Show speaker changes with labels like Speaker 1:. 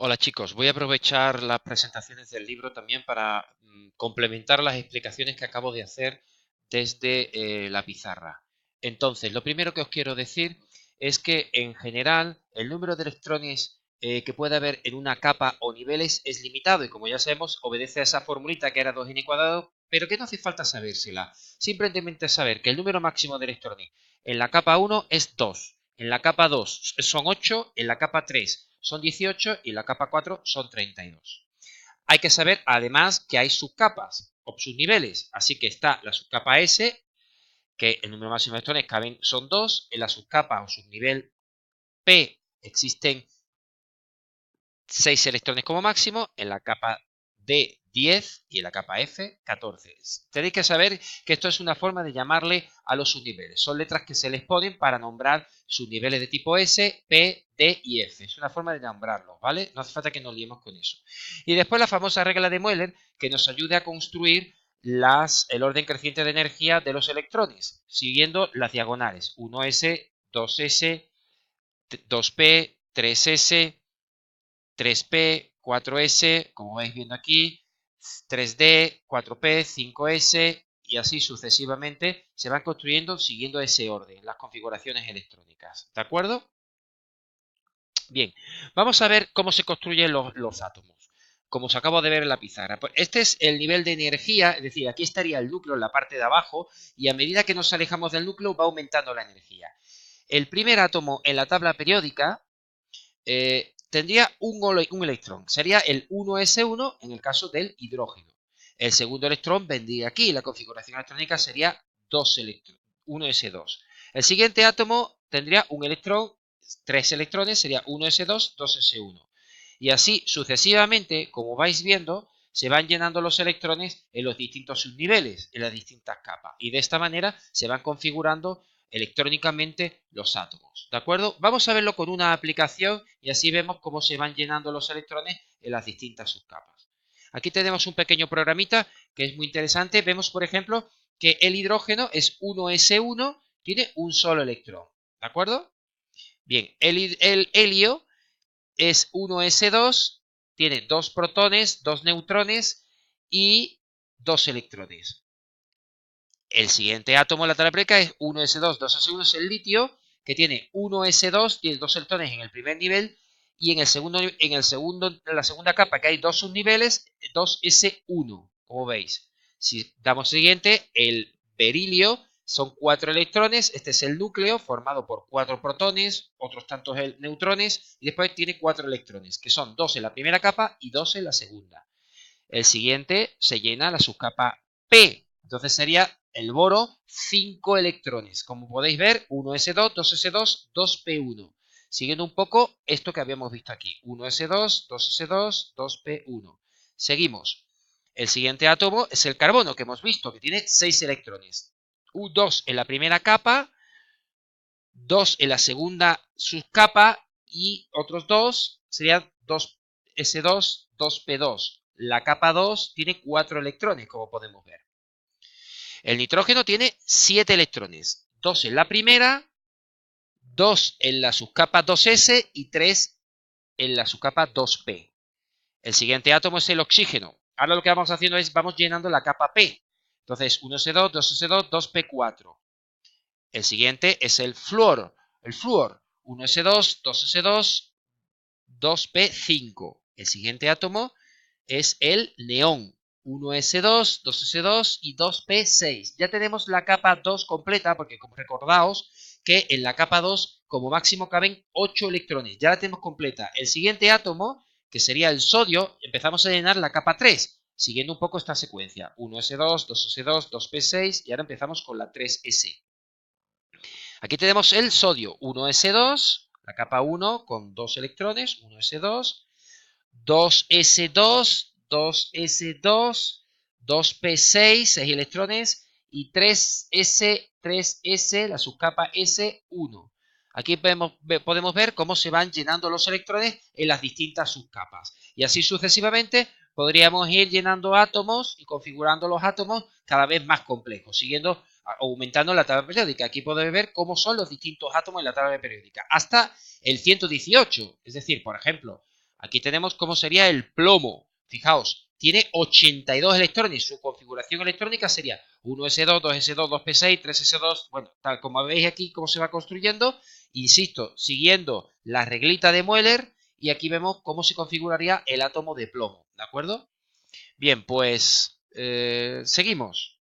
Speaker 1: Hola chicos, voy a aprovechar las presentaciones del libro también para complementar las explicaciones que acabo de hacer desde la pizarra. Entonces, lo primero que os quiero decir es que en general el número de electrones que puede haber en una capa o niveles es limitado y como ya sabemos obedece a esa formulita que era 2n cuadrado, pero que no hace falta sabérsela. Simplemente saber que el número máximo de electrones en la capa 1 es 2. En la capa 2 son 8, en la capa 3 son 18 y en la capa 4 son 32. Hay que saber además que hay subcapas o subniveles, así que está la subcapa S, que el número máximo de electrones caben son 2, en la subcapa o subnivel P existen 6 electrones como máximo, en la capa D 10 y en la capa F 14. Tenéis que saber que esto es una forma de llamarle a los subniveles. Son letras que se les ponen para nombrar subniveles de tipo S, P, D y F. Es una forma de nombrarlos, ¿vale? No hace falta que nos liemos con eso. Y después la famosa regla de Möller que nos ayude a construir el orden creciente de energía de los electrones, siguiendo las diagonales. 1s, 2s, 2p, 3s, 3P, 4S, como vais viendo aquí, 3D, 4P, 5S y así sucesivamente se van construyendo siguiendo ese orden, las configuraciones electrónicas. ¿De acuerdo? Bien, vamos a ver cómo se construyen los átomos, como os acabo de ver en la pizarra. Pues este es el nivel de energía, es decir, aquí estaría el núcleo en la parte de abajo y a medida que nos alejamos del núcleo va aumentando la energía. El primer átomo en la tabla periódica tendría un electrón. Sería el 1s1 en el caso del hidrógeno. El segundo electrón vendría aquí. La configuración electrónica sería 2 electrones, 1s2. El siguiente átomo tendría un electrón, 3 electrones, sería 1s2, 2s1. Y así sucesivamente, como vais viendo, se van llenando los electrones en los distintos subniveles, en las distintas capas. Y de esta manera se van configurando electrónicamente los átomos. ¿De acuerdo? Vamos a verlo con una aplicación y así vemos cómo se van llenando los electrones en las distintas subcapas. Aquí tenemos un pequeño programita que es muy interesante. Vemos, por ejemplo, que el hidrógeno es 1s1, tiene un solo electrón. ¿De acuerdo? Bien, el helio es 1s2, tiene 2 protones, 2 neutrones y 2 electrones. El siguiente átomo de la tabla periódica es 1s2, 2s1 es el litio, que tiene 1s2, tiene 2 electrones en el primer nivel, y en la segunda capa, que hay 2 subniveles, 2s1, como veis. Si damos siguiente, el berilio son 4 electrones, este es el núcleo, formado por 4 protones, otros tantos neutrones, y después tiene 4 electrones, que son 2 en la primera capa y 2 en la segunda. El siguiente se llena la subcapa P. Entonces sería el boro 5 electrones. Como podéis ver, 1s2, 2s2, 2p1. Siguiendo un poco esto que habíamos visto aquí. 1s2, 2s2, 2p1. Seguimos. El siguiente átomo es el carbono, que hemos visto, que tiene 6 electrones. 2 en la primera capa, 2 en la segunda subcapa y otros 2 serían 2s2, 2p2. La capa 2 tiene 4 electrones, como podemos ver. El nitrógeno tiene 7 electrones. 2 en la primera, 2 en la subcapa 2s y 3 en la subcapa 2p. El siguiente átomo es el oxígeno. Ahora lo que vamos haciendo es, vamos llenando la capa P. Entonces, 1s2, 2s2, 2p4. El siguiente es el flúor. El flúor, 1s2, 2s2, 2p5. El siguiente átomo es el neón. 1s2, 2s2 y 2p6. Ya tenemos la capa 2 completa porque como recordaos que en la capa 2 como máximo caben 8 electrones. Ya la tenemos completa. El siguiente átomo, que sería el sodio, empezamos a llenar la capa 3, siguiendo un poco esta secuencia. 1s2, 2s2, 2p6 y ahora empezamos con la 3s. Aquí tenemos el sodio, 1s2, la capa 1 con 2 electrones, 1s2, 2s2, 2s2, 2p6, 6 electrones, y 3s, 3s, la subcapa S1. Aquí podemos ver cómo se van llenando los electrones en las distintas subcapas. Y así sucesivamente podríamos ir llenando átomos y configurando los átomos cada vez más complejos, siguiendo aumentando la tabla periódica. Aquí podemos ver cómo son los distintos átomos en la tabla periódica, hasta el 118. Es decir, por ejemplo, Aquí tenemos cómo sería el plomo. Fijaos, tiene 82 electrones. Su configuración electrónica sería 1s2, 2s2, 2p6, 3s2. Bueno, tal como veis aquí cómo se va construyendo. Insisto, siguiendo la reglita de Mueller. Y aquí vemos cómo se configuraría el átomo de plomo. ¿De acuerdo? Bien, pues seguimos.